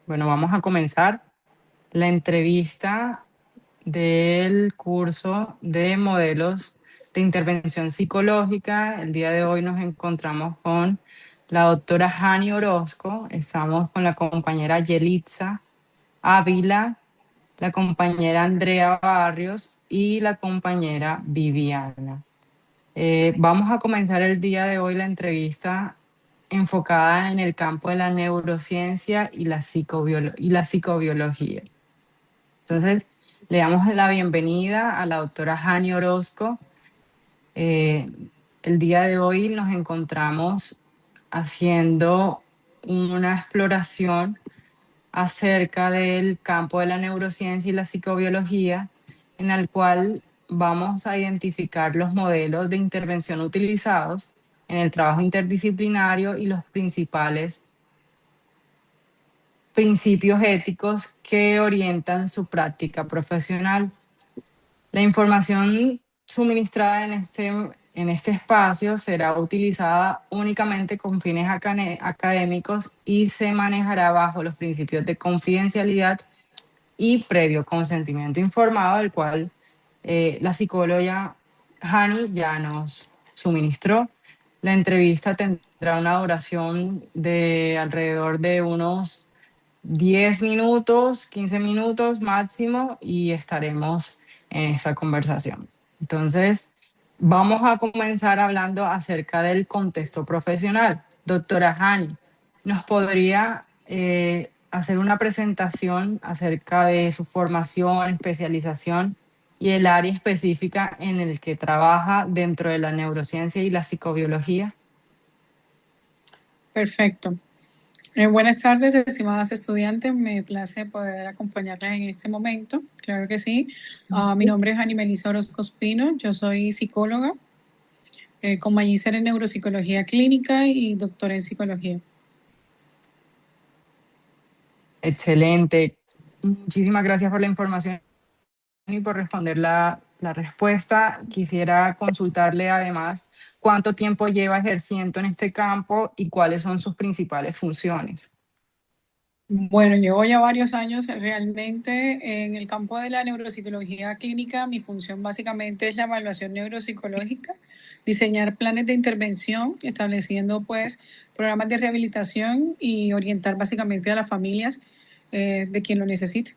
Bueno, vamos a comenzar la entrevista del curso de modelos de intervención psicológica. El día de hoy nos encontramos con la doctora Hani Orozco, estamos con la compañera Yelitza Ávila, la compañera Andrea Barrios y la compañera Viviana. Vamos a comenzar el día de hoy la entrevista enfocada en el campo de la neurociencia y la psicobiología. Entonces, le damos la bienvenida a la doctora Hani Orozco. Eh, el día de hoy nos encontramos haciendo una exploración acerca del campo de la neurociencia y la psicobiología, en el cual vamos a identificar los modelos de intervención utilizados en el trabajo interdisciplinario y los principales principios éticos que orientan su práctica profesional. La información suministrada en este espacio será utilizada únicamente con fines académicos y se manejará bajo los principios de confidencialidad y previo consentimiento informado, el cual la psicóloga Hani ya nos suministró. La entrevista tendrá una duración de alrededor de unos 10 minutos, 15 minutos máximo y estaremos en esa conversación. Entonces, vamos a comenzar hablando acerca del contexto profesional. Doctora Hani, ¿nos podría hacer una presentación acerca de su formación, especialización y el área específica en el que trabaja dentro de la neurociencia y la psicobiología? Perfecto. Buenas tardes, estimadas estudiantes. Me place poder acompañarlas en este momento. Claro que sí. Mi nombre es Ani Melissa Orozco Espino. Yo soy psicóloga con magíster en neuropsicología clínica y doctora en psicología. Excelente. Muchísimas gracias por la información y por responder la respuesta. Quisiera consultarle además cuánto tiempo lleva ejerciendo en este campo y cuáles son sus principales funciones. Bueno, llevo ya varios años realmente en el campo de la neuropsicología clínica. Mi función básicamente es la evaluación neuropsicológica, diseñar planes de intervención, estableciendo pues programas de rehabilitación y orientar básicamente a las familias de quien lo necesite.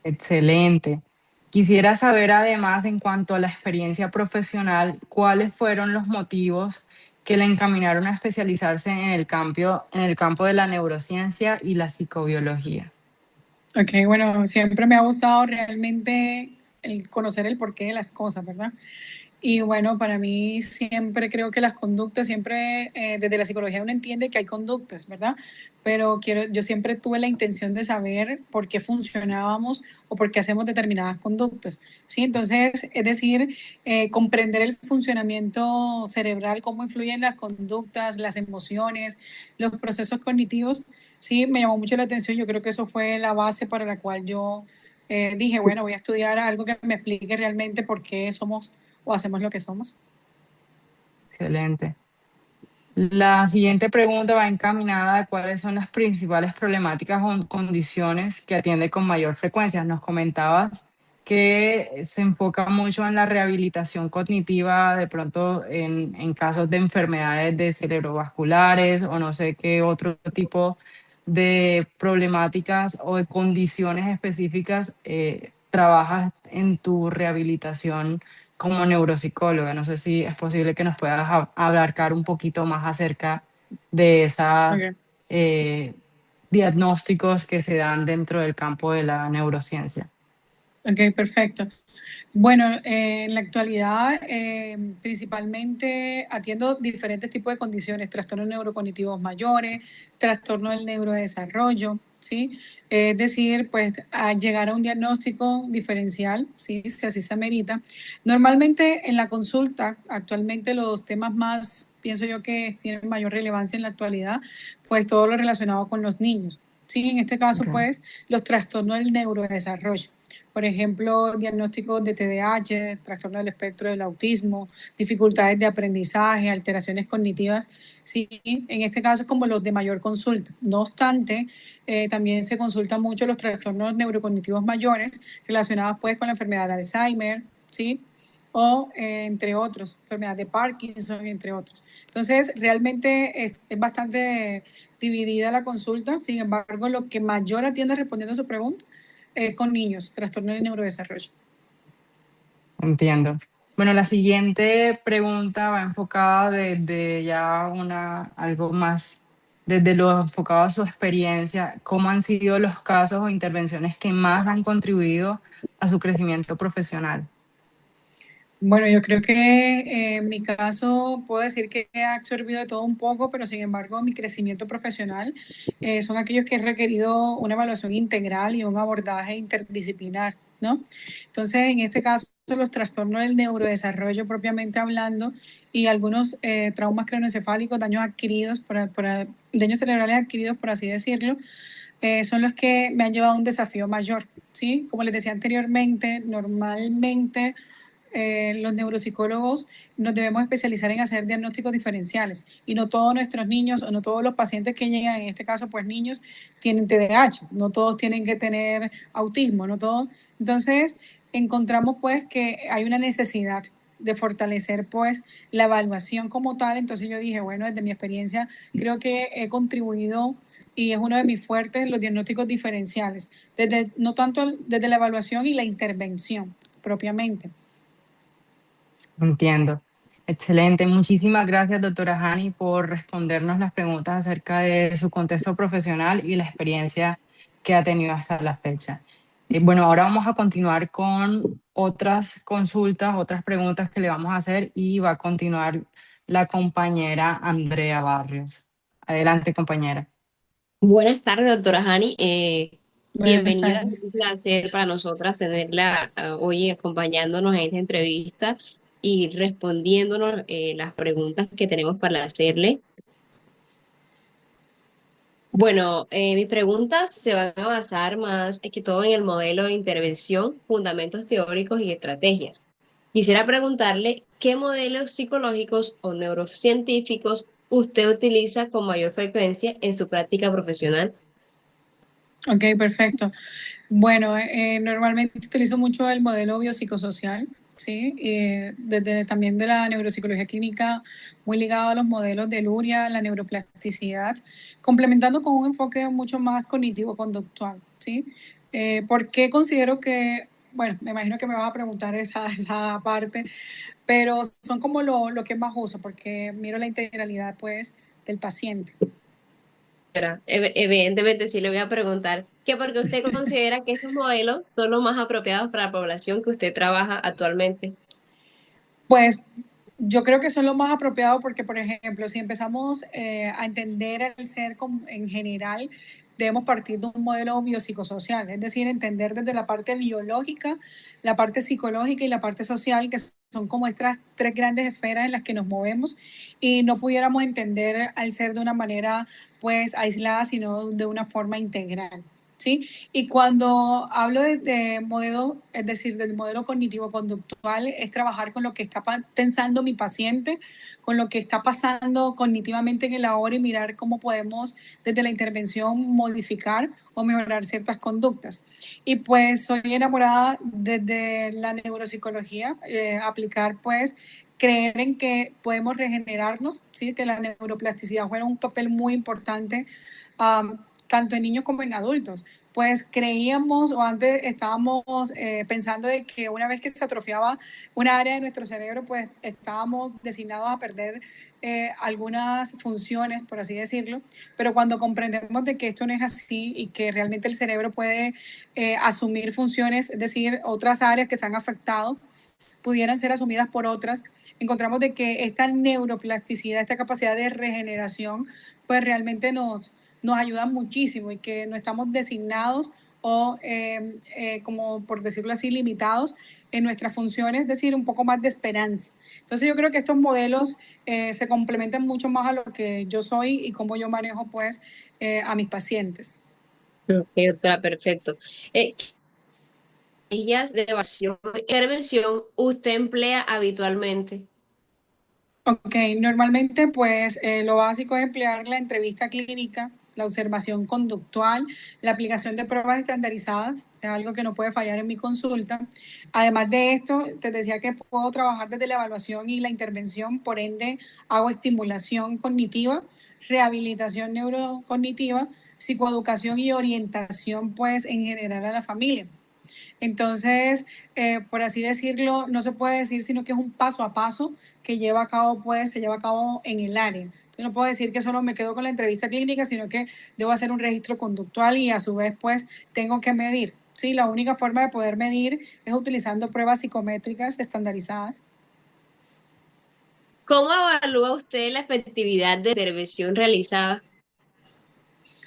Excelente. Quisiera saber además en cuanto a la experiencia profesional, cuáles fueron los motivos que le encaminaron a especializarse en el campo de la neurociencia y la psicobiología. Ok, bueno, siempre me ha gustado realmente el conocer el porqué de las cosas, ¿verdad? Y bueno, para mí siempre creo que las conductas, siempre desde la psicología uno entiende que hay conductas, ¿verdad? Pero yo siempre tuve la intención de saber por qué funcionábamos o por qué hacemos determinadas conductas, ¿sí? Entonces, es decir, comprender el funcionamiento cerebral, cómo influyen las conductas, las emociones, los procesos cognitivos, sí, me llamó mucho la atención. Yo creo que eso fue la base para la cual yo dije, bueno, voy a estudiar algo que me explique realmente por qué somos o hacemos lo que somos. Excelente. La siguiente pregunta va encaminada a cuáles son las principales problemáticas o condiciones que atiende con mayor frecuencia. Nos comentabas que se enfoca mucho en la rehabilitación cognitiva, de pronto en casos de enfermedades de cerebrovasculares o no sé qué otro tipo de problemáticas o de condiciones específicas trabajas en tu rehabilitación como neuropsicóloga. No sé si es posible que nos puedas abarcar un poquito más acerca de esas Okay. diagnósticos que se dan dentro del campo de la neurociencia. Ok, perfecto. Bueno, en la actualidad principalmente atiendo diferentes tipos de condiciones, trastornos neurocognitivos mayores, trastorno del neurodesarrollo, ¿sí? Es decir, pues a llegar a un diagnóstico diferencial, ¿sí? Si así se amerita. Normalmente en la consulta, actualmente los temas más, pienso yo que tienen mayor relevancia en la actualidad, pues todo lo relacionado con los niños. ¿sí? En este caso, Okay. pues, los trastornos del neurodesarrollo. Por ejemplo, diagnósticos de TDAH, trastorno del espectro del autismo, dificultades de aprendizaje, alteraciones cognitivas, sí, en este caso es como los de mayor consulta. No obstante, también se consultan mucho los trastornos neurocognitivos mayores relacionados pues con la enfermedad de Alzheimer, ¿sí? O entre otros, enfermedad de Parkinson, entre otros. Entonces, realmente es bastante dividida la consulta, sin embargo, lo que mayor atiende respondiendo a su pregunta es con niños, trastorno del neurodesarrollo. Entiendo. Bueno, la siguiente pregunta va enfocada desde algo más, desde lo enfocado a su experiencia, ¿cómo han sido los casos o intervenciones que más han contribuido a su crecimiento profesional? Bueno, yo creo que en mi caso puedo decir que he absorbido de todo un poco, pero sin embargo mi crecimiento profesional son aquellos que he requerido una evaluación integral y un abordaje interdisciplinar, ¿no? Entonces, en este caso, los trastornos del neurodesarrollo propiamente hablando y algunos traumas craneoencefálicos, daños adquiridos, daños cerebrales adquiridos, por así decirlo, son los que me han llevado a un desafío mayor, ¿sí? Como les decía anteriormente, normalmente los neuropsicólogos nos debemos especializar en hacer diagnósticos diferenciales y no todos nuestros niños o no todos los pacientes que llegan, en este caso pues niños, tienen TDAH, no todos tienen que tener autismo, no todos. Entonces encontramos pues que hay una necesidad de fortalecer pues la evaluación como tal. Entonces yo dije, bueno, desde mi experiencia creo que he contribuido y es uno de mis fuertes los diagnósticos diferenciales, desde, no tanto desde la evaluación y la intervención propiamente. Entiendo. Excelente. Muchísimas gracias, doctora Hani, por respondernos las preguntas acerca de su contexto profesional y la experiencia que ha tenido hasta la fecha. Bueno, ahora vamos a continuar con otras consultas, otras preguntas que le vamos a hacer y va a continuar la compañera Andrea Barrios. Adelante, compañera. Buenas tardes, doctora Hani. Buenas Bienvenida. Es tardes. un placer para nosotras tenerla hoy acompañándonos en esta entrevista y respondiéndonos las preguntas que tenemos para hacerle. Bueno, mis preguntas se van a basar más que todo en el modelo de intervención, fundamentos teóricos y estrategias. Quisiera preguntarle qué modelos psicológicos o neurocientíficos usted utiliza con mayor frecuencia en su práctica profesional. Ok, perfecto. Bueno, normalmente utilizo mucho el modelo biopsicosocial, ¿sí? Desde también de la neuropsicología clínica, muy ligado a los modelos de Luria, la neuroplasticidad, complementando con un enfoque mucho más cognitivo-conductual, ¿sí? ¿Por qué considero que, bueno, me imagino que me vas a preguntar esa parte, pero son como lo que más uso, porque miro la integralidad, pues, del paciente. Evidentemente sí le voy a preguntar que porque usted considera que estos modelos son los más apropiados para la población que usted trabaja actualmente. Pues yo creo que son los más apropiados porque, por ejemplo, si empezamos a entender el ser en general, debemos partir de un modelo biopsicosocial, es decir, entender desde la parte biológica, la parte psicológica y la parte social, que son como estas tres grandes esferas en las que nos movemos y no pudiéramos entender al ser de una manera pues aislada, sino de una forma integral. ¿Sí? Y cuando hablo de modelo, es decir, del modelo cognitivo-conductual, es trabajar con lo que está pensando mi paciente, con lo que está pasando cognitivamente en el ahora y mirar cómo podemos desde la intervención modificar o mejorar ciertas conductas. Y pues soy enamorada desde la neuropsicología, aplicar pues creer en que podemos regenerarnos, ¿sí? Que la neuroplasticidad juega un papel muy importante tanto en niños como en adultos. Pues creíamos o antes estábamos pensando de que una vez que se atrofiaba una área de nuestro cerebro, pues estábamos designados a perder algunas funciones, por así decirlo, pero cuando comprendemos de que esto no es así y que realmente el cerebro puede asumir funciones, es decir, otras áreas que se han afectado, pudieran ser asumidas por otras, encontramos de que esta neuroplasticidad, esta capacidad de regeneración, pues realmente nos ayuda muchísimo y que no estamos designados o, como por decirlo así, limitados en nuestras funciones, es decir, un poco más de esperanza. Entonces yo creo que estos modelos se complementan mucho más a lo que yo soy y cómo yo manejo pues a mis pacientes. Ok, doctora, perfecto. ¿Qué estrategias de evaluación e intervención usted emplea habitualmente? Ok, normalmente pues lo básico es emplear la entrevista clínica, la observación conductual, la aplicación de pruebas estandarizadas, es algo que no puede fallar en mi consulta. Además de esto, te decía que puedo trabajar desde la evaluación y la intervención, por ende hago estimulación cognitiva, rehabilitación neurocognitiva, psicoeducación y orientación pues en general a la familia. Entonces, por así decirlo, no se puede decir sino que es un paso a paso que lleva a cabo, pues, se lleva a cabo en el área. Entonces, no puedo decir que solo me quedo con la entrevista clínica, sino que debo hacer un registro conductual y a su vez, pues, tengo que medir. Sí, la única forma de poder medir es utilizando pruebas psicométricas estandarizadas. ¿Cómo evalúa usted la efectividad de la intervención realizada?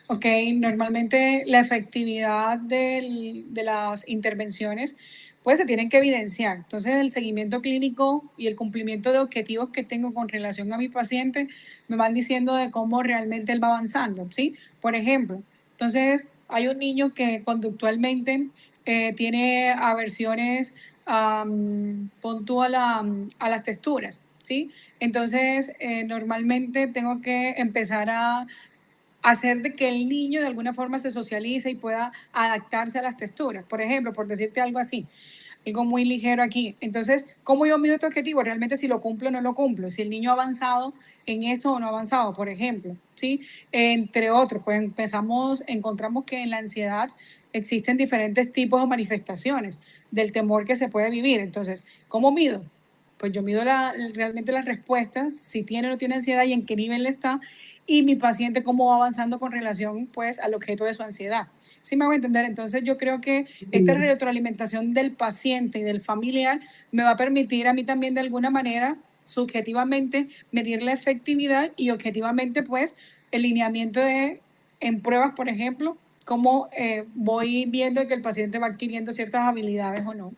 Ok, normalmente la efectividad de las intervenciones pues se tienen que evidenciar. Entonces el seguimiento clínico y el cumplimiento de objetivos que tengo con relación a mi paciente me van diciendo de cómo realmente él va avanzando, ¿sí? Por ejemplo, entonces hay un niño que conductualmente tiene aversiones a las texturas, ¿sí? Entonces normalmente tengo que empezar a hacer de que el niño de alguna forma se socialice y pueda adaptarse a las texturas. Por ejemplo, por decirte algo así, algo muy ligero aquí. Entonces, ¿cómo yo mido este objetivo? Realmente si lo cumplo o no lo cumplo, si el niño ha avanzado en esto o no ha avanzado, por ejemplo, ¿sí? Entre otros, pues encontramos que en la ansiedad existen diferentes tipos de manifestaciones del temor que se puede vivir. Entonces, ¿cómo mido? Pues yo mido realmente las respuestas, si tiene o no tiene ansiedad y en qué nivel está, y mi paciente cómo va avanzando con relación pues al objeto de su ansiedad. ¿Sí me hago entender? Entonces yo creo que esta retroalimentación del paciente y del familiar me va a permitir a mí también de alguna manera subjetivamente medir la efectividad y objetivamente pues el lineamiento en pruebas, por ejemplo, cómo voy viendo que el paciente va adquiriendo ciertas habilidades o no.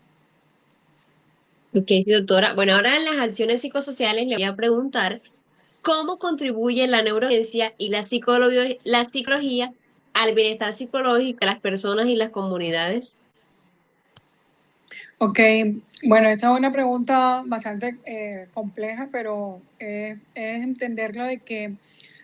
Ok, sí, doctora. Bueno, ahora en las acciones psicosociales le voy a preguntar cómo contribuye la neurociencia y la psicología al bienestar psicológico de las personas y las comunidades. Ok, bueno, esta es una pregunta bastante compleja, pero es entenderlo de que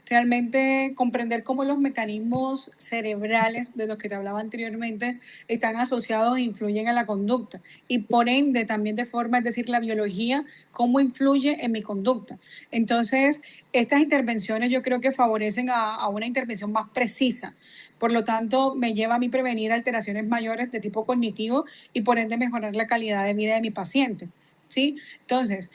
realmente comprender cómo los mecanismos cerebrales de los que te hablaba anteriormente están asociados e influyen en la conducta y por ende también de forma, es decir, la biología, cómo influye en mi conducta. Entonces, estas intervenciones yo creo que favorecen a una intervención más precisa. Por lo tanto, me lleva a mí prevenir alteraciones mayores de tipo cognitivo y por ende mejorar la calidad de vida de mi paciente. ¿Sí? Entonces,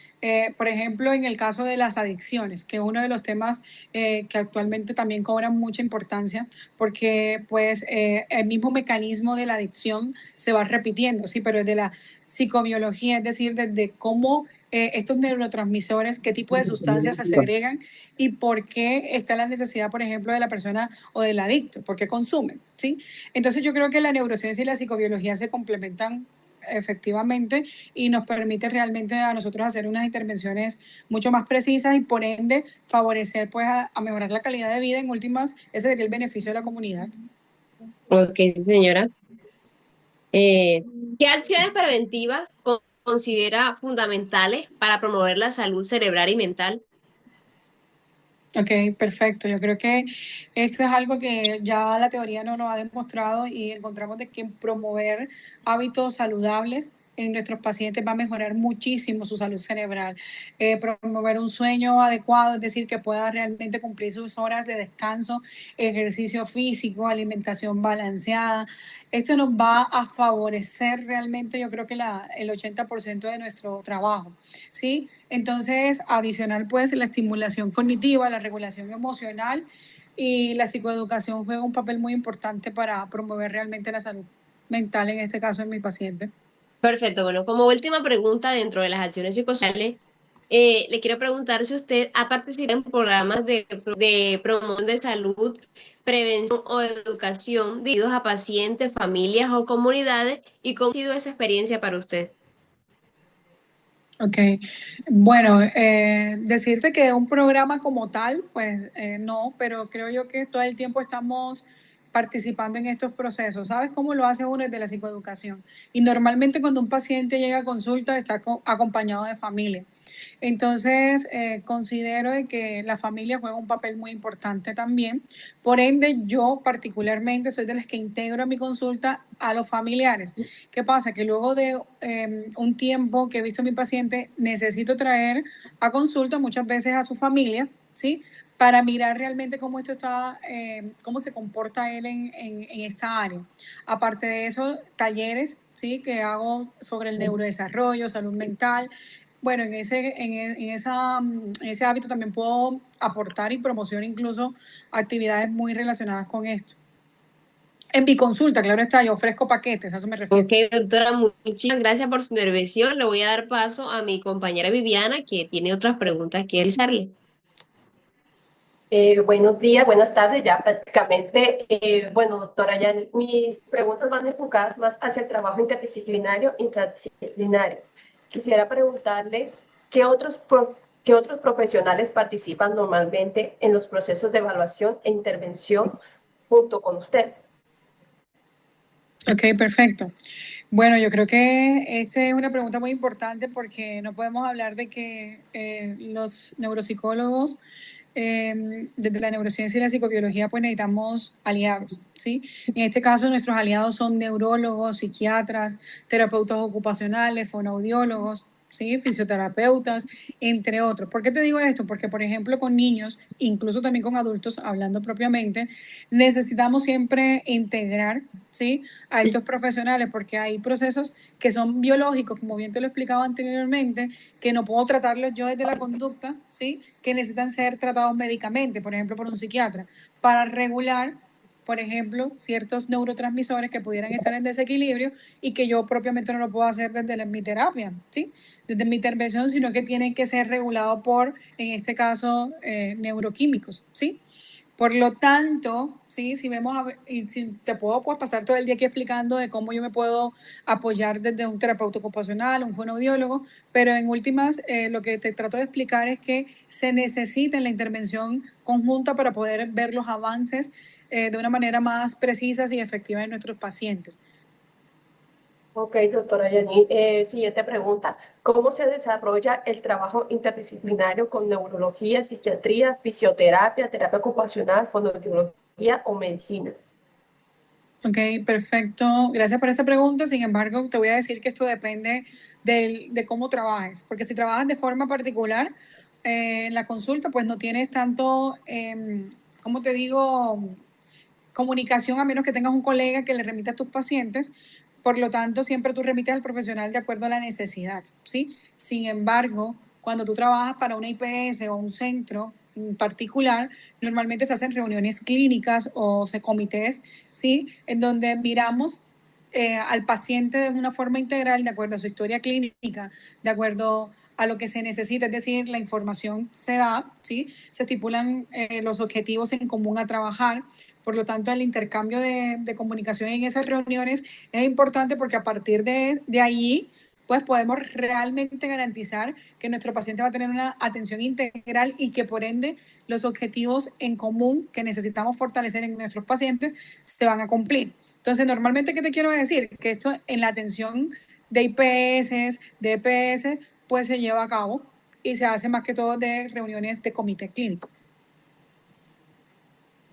por ejemplo, en el caso de las adicciones, que es uno de los temas que actualmente también cobran mucha importancia, porque pues el mismo mecanismo de la adicción se va repitiendo, sí, pero desde la psicobiología, es decir, desde cómo estos neurotransmisores, qué tipo de sustancias se segregan y por qué está la necesidad, por ejemplo, de la persona o del adicto, por qué consume, ¿sí? Entonces yo creo que la neurociencia y la psicobiología se complementan efectivamente y nos permite realmente a nosotros hacer unas intervenciones mucho más precisas y por ende favorecer pues a mejorar la calidad de vida en últimas, ese sería el beneficio de la comunidad. Ok, señora. ¿Qué acciones preventivas considera fundamentales para promover la salud cerebral y mental? Ok, perfecto. Yo creo que esto es algo que ya la teoría no nos ha demostrado y encontramos de que promover hábitos saludables en nuestros pacientes va a mejorar muchísimo su salud cerebral. Promover un sueño adecuado, es decir, que pueda realmente cumplir sus horas de descanso, ejercicio físico, alimentación balanceada. Esto nos va a favorecer realmente, yo creo que el 80% de nuestro trabajo, ¿sí? Entonces, adicional pues la estimulación cognitiva, la regulación emocional y la psicoeducación juega un papel muy importante para promover realmente la salud mental, en este caso en mi paciente. Perfecto. Bueno, como última pregunta dentro de las acciones psicosociales, le quiero preguntar si usted ha participado en programas de promoción de salud, prevención o educación dirigidos a pacientes, familias o comunidades y cómo ha sido esa experiencia para usted. Ok, bueno, decirte que un programa como tal, pues no, pero creo yo que todo el tiempo estamos participando en estos procesos. ¿Sabes cómo lo hace uno desde la psicoeducación? Y normalmente cuando un paciente llega a consulta está acompañado de familia. Entonces, considero de que la familia juega un papel muy importante también. Por ende, yo particularmente soy de las que integro a mi consulta a los familiares. ¿Qué pasa? Que luego de un tiempo que he visto a mi paciente, necesito traer a consulta muchas veces a su familia, ¿sí? Para mirar realmente cómo esto está, cómo se comporta él en esta área. Aparte de eso, talleres, ¿sí? Que hago sobre el neurodesarrollo, salud mental. Bueno, en ese hábito también puedo aportar y promocionar incluso actividades muy relacionadas con esto. En mi consulta, claro está, yo ofrezco paquetes, a eso me refiero. Ok, doctora, muchas gracias por su intervención. Le voy a dar paso a mi compañera Viviana, que tiene otras preguntas que realizarle. Buenos días, buenas tardes, ya prácticamente. Bueno, doctora, ya mis preguntas van enfocadas más hacia el trabajo interdisciplinario, interdisciplinario. Quisiera preguntarle qué otros profesionales participan normalmente en los procesos de evaluación e intervención junto con usted. Ok, perfecto. Bueno, yo creo que esta es una pregunta muy importante porque no podemos hablar de que los neuropsicólogos, desde la neurociencia y la psicobiología, pues necesitamos aliados, ¿sí? En este caso, nuestros aliados son neurólogos, psiquiatras, terapeutas ocupacionales, fonoaudiólogos, ¿sí? Fisioterapeutas, entre otros. ¿Por qué te digo esto? Porque, por ejemplo, con niños, incluso también con adultos, hablando propiamente, necesitamos siempre integrar, ¿sí? A estos profesionales, porque hay procesos que son biológicos, como bien te lo explicaba anteriormente, que no puedo tratarlos yo desde la conducta, ¿sí? Que necesitan ser tratados médicamente, por ejemplo, por un psiquiatra, para regular, por ejemplo, ciertos neurotransmisores que pudieran estar en desequilibrio y que yo propiamente no lo puedo hacer desde mi terapia, ¿sí? Desde mi intervención, sino que tienen que ser regulados por, en este caso, neuroquímicos, ¿sí? Por lo tanto, ¿sí? Si vemos, y si te puedo pues, pasar todo el día aquí explicando de cómo yo me puedo apoyar desde un terapeuta ocupacional, un fonoaudiólogo, pero en últimas lo que te trato de explicar es que se necesita la intervención conjunta para poder ver los avances de una manera más precisa y efectiva en nuestros pacientes. Ok, doctora Yani. Siguiente pregunta. ¿Cómo se desarrolla el trabajo interdisciplinario con neurología, psiquiatría, fisioterapia, terapia ocupacional, fonoaudiología o medicina? Ok, perfecto. Gracias por esa pregunta. Sin embargo, te voy a decir que esto depende de cómo trabajes, porque si trabajas de forma particular en la consulta, pues no tienes tanto, ¿cómo te digo? Comunicación, a menos que tengas un colega que le remita a tus pacientes. Por lo tanto, siempre tú remites al profesional de acuerdo a la necesidad, ¿sí? Sin embargo, cuando tú trabajas para una IPS o un centro en particular, normalmente se hacen reuniones clínicas o se comités, ¿sí? En donde miramos al paciente de una forma integral, de acuerdo a su historia clínica, de acuerdo a lo que se necesita, es decir, la información se da, ¿sí? Se estipulan los objetivos en común a trabajar. Por lo tanto, el intercambio de comunicación en esas reuniones es importante porque a partir de ahí, pues podemos realmente garantizar que nuestro paciente va a tener una atención integral y que por ende los objetivos en común que necesitamos fortalecer en nuestros pacientes se van a cumplir. Entonces, normalmente, ¿qué te quiero decir? Que esto en la atención de IPS, de EPS, pues se lleva a cabo y se hace más que todo de reuniones de comité clínico.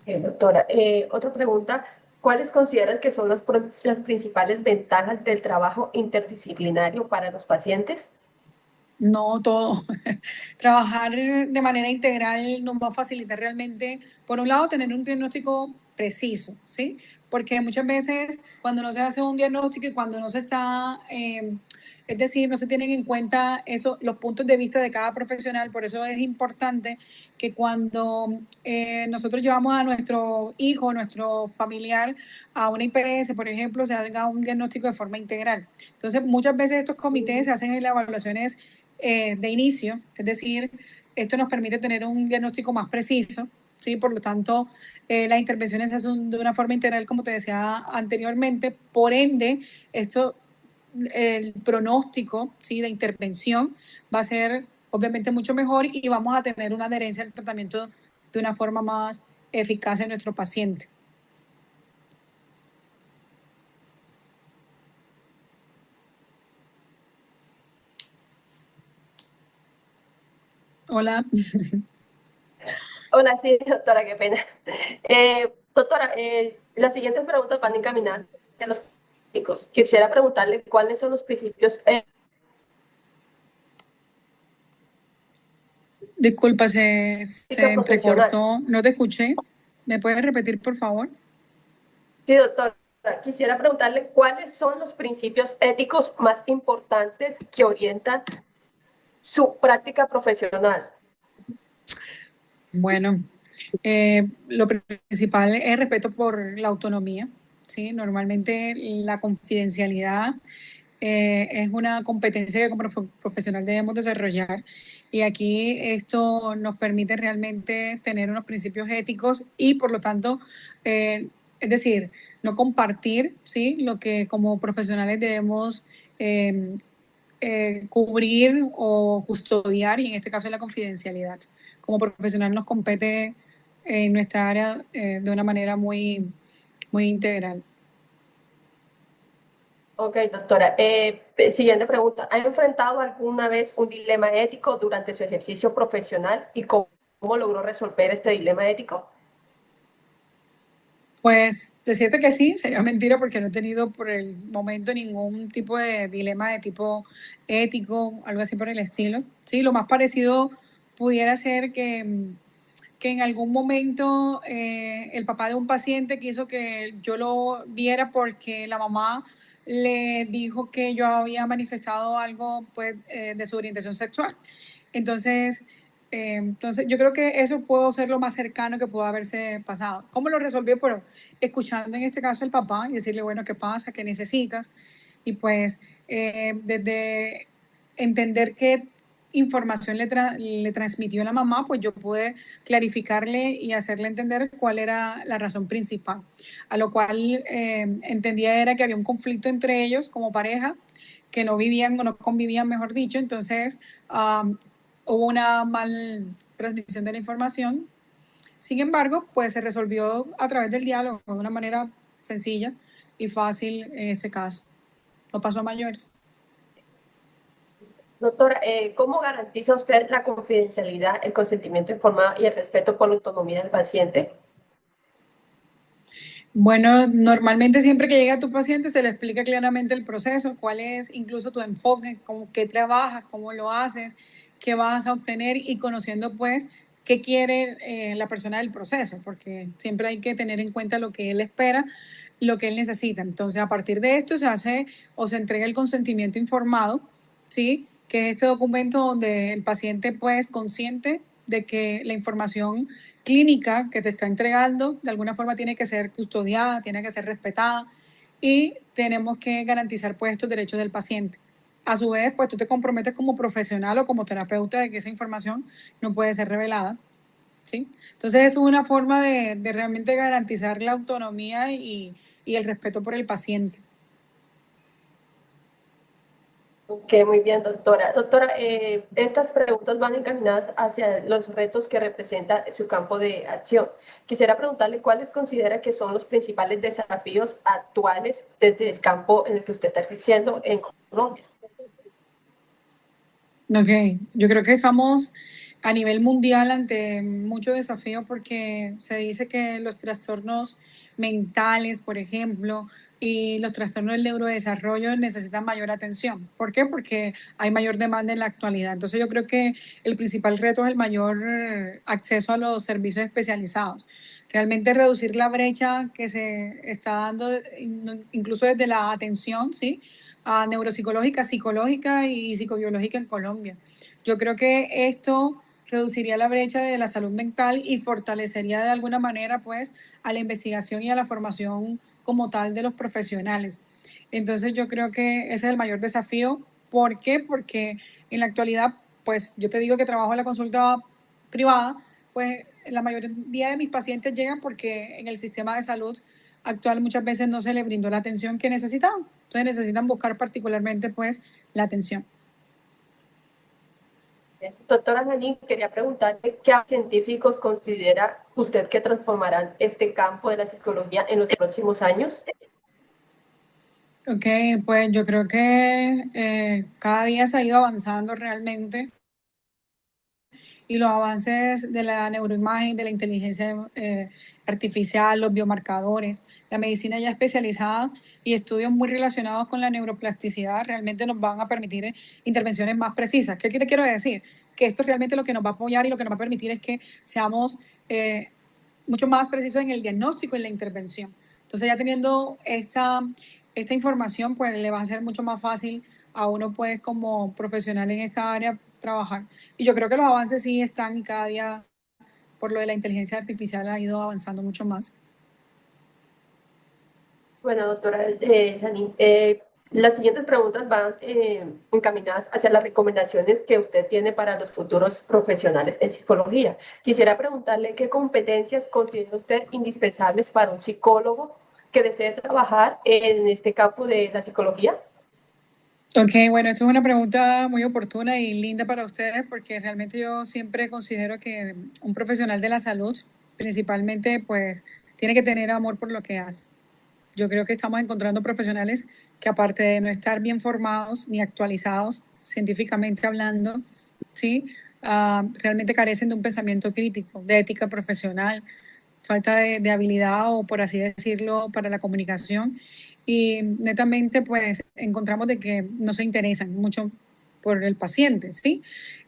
Doctora, otra pregunta. ¿Cuáles consideras que son las principales ventajas del trabajo interdisciplinario para los pacientes? No todo. Trabajar de manera integral nos va a facilitar realmente, por un lado, tener un diagnóstico preciso, ¿sí? Porque muchas veces cuando no se hace un diagnóstico y cuando no se está, es decir, no se tienen en cuenta eso, los puntos de vista de cada profesional, por eso es importante que cuando nosotros llevamos a nuestro hijo, nuestro familiar, a una IPS, por ejemplo, se haga un diagnóstico de forma integral. Entonces, muchas veces estos comités se hacen en las evaluaciones de inicio, es decir, esto nos permite tener un diagnóstico más preciso, ¿sí? Por lo tanto, las intervenciones se hacen de una forma integral, como te decía anteriormente, por ende, esto, el pronóstico, ¿sí? De intervención va a ser obviamente mucho mejor y vamos a tener una adherencia al tratamiento de una forma más eficaz en nuestro paciente. Hola. Hola, sí, doctora, qué pena. Doctora, las siguientes preguntas van encaminadas a los chicos. Quisiera preguntarle cuáles son los principios Disculpa, ética se profesional. entrecortó. No te escuché. ¿Me puedes repetir, por favor? Sí, doctora, quisiera preguntarle cuáles son los principios éticos más importantes que orientan su práctica profesional. Bueno, lo principal es el respeto por la autonomía, ¿sí? Normalmente la confidencialidad es una competencia que como profesional debemos desarrollar y aquí esto nos permite realmente tener unos principios éticos y por lo tanto, es decir, no compartir, ¿sí? Lo que como profesionales debemos eh, cubrir o custodiar, y en este caso es la confidencialidad. Como profesional nos compete en nuestra área de una manera muy integral. Ok, doctora. Siguiente pregunta. ¿Ha enfrentado alguna vez un dilema ético durante su ejercicio profesional y cómo logró resolver este dilema ético? Pues decirte que sí, sería mentira porque no he tenido por el momento ningún tipo de dilema de tipo ético, algo así por el estilo. Sí, lo más parecido pudiera ser que en algún momento el papá de un paciente quiso que yo lo viera porque la mamá le dijo que yo había manifestado algo pues, de su orientación sexual. Entonces, yo creo que eso pudo ser lo más cercano que pudo haberse pasado. ¿Cómo lo resolvió? Pero escuchando en este caso al papá y decirle, bueno, ¿qué pasa? ¿Qué necesitas? Y pues desde entender qué información le transmitió la mamá, pues yo pude clarificarle y hacerle entender cuál era la razón principal. A lo cual entendía era que había un conflicto entre ellos como pareja, que no vivían o no convivían, mejor dicho. Entonces, hubo una mal transmisión de la información. Sin embargo, pues se resolvió a través del diálogo de una manera sencilla y fácil en este caso. No pasó a mayores. Doctora, ¿cómo garantiza usted la confidencialidad, el consentimiento informado y el respeto por la autonomía del paciente? Bueno, normalmente siempre que llega a tu paciente se le explica claramente el proceso, cuál es incluso tu enfoque, cómo, qué trabajas, cómo lo haces, qué vas a obtener y conociendo pues qué quiere la persona del proceso, porque siempre hay que tener en cuenta lo que él espera, lo que él necesita. Entonces, a partir de esto se hace o se entrega el consentimiento informado, ¿sí? Que es este documento donde el paciente pues consciente de que la información clínica que te está entregando de alguna forma tiene que ser custodiada, tiene que ser respetada y tenemos que garantizar pues estos derechos del paciente. A su vez, pues tú te comprometes como profesional o como terapeuta de que esa información no puede ser revelada, ¿sí? Entonces, eso es una forma de realmente garantizar la autonomía y el respeto por el paciente. Ok, muy bien, doctora. Doctora, estas preguntas van encaminadas hacia los retos que representa su campo de acción. Quisiera preguntarle cuáles considera que son los principales desafíos actuales desde el campo en el que usted está ejerciendo en Colombia. Ok, yo creo que estamos a nivel mundial ante muchos desafíos porque se dice que los trastornos mentales, por ejemplo, y los trastornos del neurodesarrollo necesitan mayor atención. ¿Por qué? Porque hay mayor demanda en la actualidad. Entonces yo creo que el principal reto es el mayor acceso a los servicios especializados. Realmente reducir la brecha que se está dando, incluso desde la atención, ¿sí? Neuropsicológica, psicológica y psicobiológica en Colombia. Yo creo que esto reduciría la brecha de la salud mental y fortalecería de alguna manera pues a la investigación y a la formación como tal de los profesionales. Entonces yo creo que ese es el mayor desafío. ¿Por qué? Porque en la actualidad, pues yo te digo que trabajo en la consulta privada, pues la mayoría de mis pacientes llegan porque en el sistema de salud actual muchas veces no se le brindó la atención que necesitaban. Entonces necesitan buscar particularmente pues la atención. Doctora Janine, quería preguntarle qué científicos considera usted que transformarán este campo de la psicología en los próximos años. Ok, pues yo creo que cada día se ha ido avanzando realmente y los avances de la neuroimagen, de la inteligencia artificial, los biomarcadores, la medicina ya especializada y estudios muy relacionados con la neuroplasticidad realmente nos van a permitir intervenciones más precisas. ¿Qué te quiero decir? Que esto realmente lo que nos va a apoyar y lo que nos va a permitir es que seamos mucho más precisos en el diagnóstico y en la intervención. Entonces, ya teniendo esta información, pues le va a ser mucho más fácil a uno, pues, como profesional en esta área, trabajar. Y yo creo que los avances sí están y cada día, por lo de la inteligencia artificial, ha ido avanzando mucho más. Bueno, doctora Janine, las siguientes preguntas van encaminadas hacia las recomendaciones que usted tiene para los futuros profesionales en psicología. Quisiera preguntarle qué competencias considera usted indispensables para un psicólogo que desee trabajar en este campo de la psicología. Ok, bueno, esto es una pregunta muy oportuna y linda para ustedes porque realmente yo siempre considero que un profesional de la salud, principalmente, pues, tiene que tener amor por lo que hace. Yo creo que estamos encontrando profesionales que, aparte de no estar bien formados ni actualizados científicamente hablando, ¿sí? Realmente carecen de un pensamiento crítico, de ética profesional, falta de habilidad o, por así decirlo, para la comunicación. Y netamente, pues, encontramos de que no se interesan mucho por el paciente, ¿sí?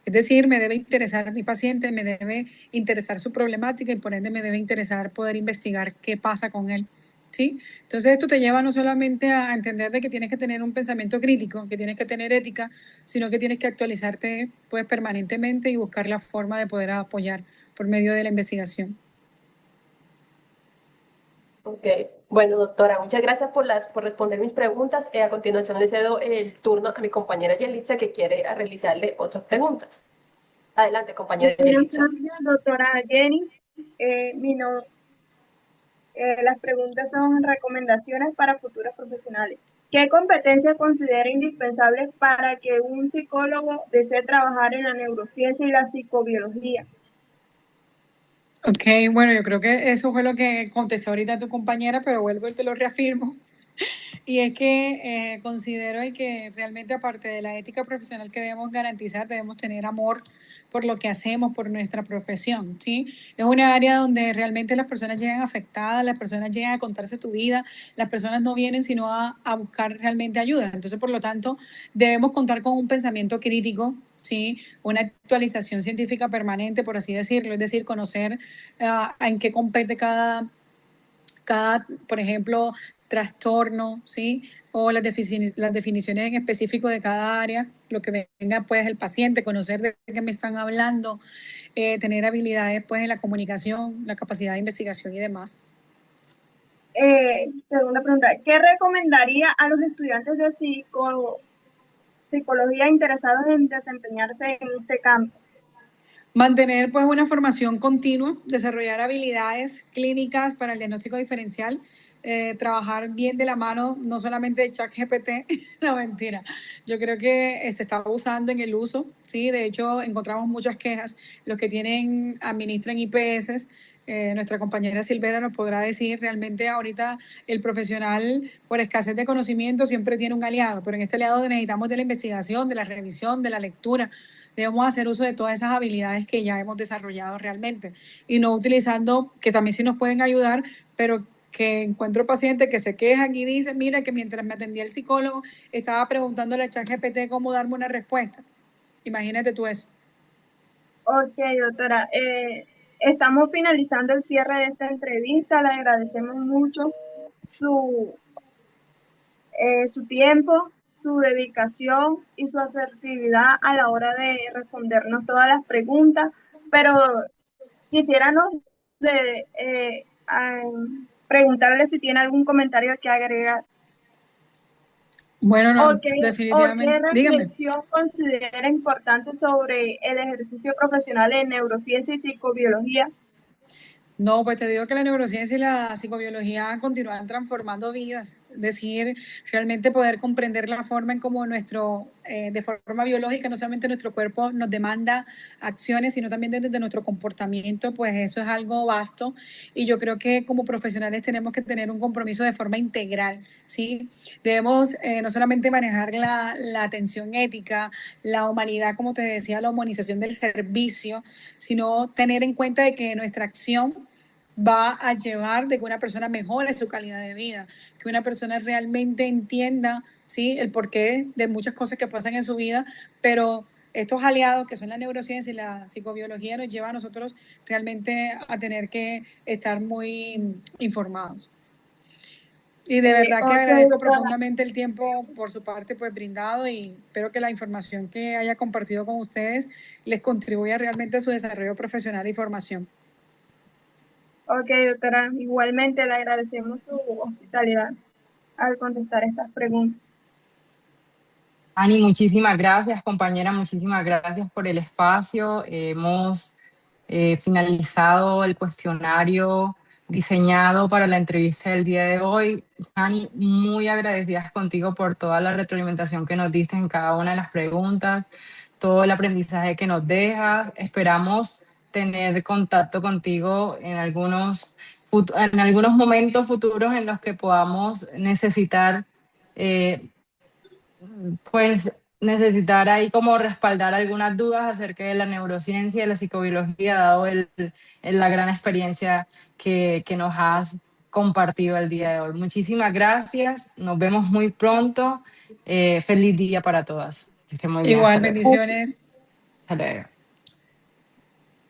Es decir, me debe interesar mi paciente, me debe interesar su problemática y por ende me debe interesar poder investigar qué pasa con él, ¿sí? Entonces esto te lleva no solamente a entender de que tienes que tener un pensamiento crítico, que tienes que tener ética, sino que tienes que actualizarte, pues, permanentemente y buscar la forma de poder apoyar por medio de la investigación. Ok, bueno, doctora, muchas gracias por responder mis preguntas. A continuación le cedo el turno a mi compañera Yelitza, que quiere realizarle otras preguntas. Adelante, compañera Buenas Yelitza. tardes, doctora Jenny. Las preguntas son recomendaciones para futuros profesionales. ¿Qué competencias considera indispensables para que un psicólogo desee trabajar en la neurociencia y la psicobiología? Ok, bueno, yo creo que eso fue lo que contestó ahorita tu compañera, pero vuelvo y te lo reafirmo. Y es que considero que realmente, aparte de la ética profesional que debemos garantizar, debemos tener amor por lo que hacemos, por nuestra profesión, ¿sí? Es una área donde realmente las personas llegan afectadas, las personas llegan a contarse tu vida, las personas no vienen sino a buscar realmente ayuda. Entonces, por lo tanto, debemos contar con un pensamiento crítico, ¿sí? Una actualización científica permanente, por así decirlo, es decir, conocer en qué compete cada, por ejemplo, trastorno, ¿sí? O las definiciones en específico de cada área, lo que venga, pues, el paciente, conocer de qué me están hablando, tener habilidades, pues, en la comunicación, la capacidad de investigación y demás. Segunda pregunta, ¿qué recomendaría a los estudiantes de psicología interesados en desempeñarse en este campo? Mantener, pues, una formación continua, desarrollar habilidades clínicas para el diagnóstico diferencial, trabajar bien de la mano, no solamente de ChatGPT, no, mentira. Yo creo que se está abusando en el uso, ¿sí? De hecho, encontramos muchas quejas. Los que administran IPS, nuestra compañera Silvera nos podrá decir, realmente ahorita el profesional, por escasez de conocimiento, siempre tiene un aliado, pero en este aliado necesitamos de la investigación, de la revisión, de la lectura. Debemos hacer uso de todas esas habilidades que ya hemos desarrollado realmente y no utilizando, que también sí nos pueden ayudar, pero que encuentro pacientes que se quejan y dicen, mira, que mientras me atendía el psicólogo, estaba preguntándole a ChatGPT cómo darme una respuesta. Imagínate tú eso. Ok, doctora. Estamos finalizando el cierre de esta entrevista. Le agradecemos mucho su tiempo, su dedicación y su asertividad a la hora de respondernos todas las preguntas, pero quisiéramos preguntarle si tiene algún comentario que agregar. Bueno, no, ¿O qué definitivamente. Dígame. reflexión considera importante sobre el ejercicio profesional en neurociencia y psicobiología? No, pues te digo que la neurociencia y la psicobiología continúan transformando vidas. decir, realmente poder comprender la forma en cómo de forma biológica, no solamente nuestro cuerpo nos demanda acciones, sino también desde nuestro comportamiento, pues eso es algo vasto. Y yo creo que como profesionales tenemos que tener un compromiso de forma integral, ¿sí? Debemos no solamente manejar la atención ética, la humanidad, como te decía, la humanización del servicio, sino tener en cuenta de que nuestra acción va a llevar de que una persona mejore su calidad de vida, que una persona realmente entienda, ¿sí?, el porqué de muchas cosas que pasan en su vida, pero estos aliados que son la neurociencia y la psicobiología nos llevan a nosotros realmente a tener que estar muy informados. Y de verdad que agradezco profundamente el tiempo por su parte pues brindado, y espero que la información que haya compartido con ustedes les contribuya realmente a su desarrollo profesional y formación. Ok, doctora, igualmente le agradecemos su hospitalidad al contestar estas preguntas. Ani, muchísimas gracias, compañera, muchísimas gracias por el espacio. Hemos finalizado el cuestionario diseñado para la entrevista del día de hoy. Ani, muy agradecidas contigo por toda la retroalimentación que nos diste en cada una de las preguntas, todo el aprendizaje que nos dejas. Esperamos tener contacto contigo en algunos momentos futuros en los que podamos necesitar pues necesitar ahí como respaldar algunas dudas acerca de la neurociencia y la psicobiología, dado la gran experiencia que nos has compartido el día de hoy. Muchísimas gracias, nos vemos muy pronto. Feliz día para todas. Que estén muy bien. Igual, bendiciones. Hasta luego.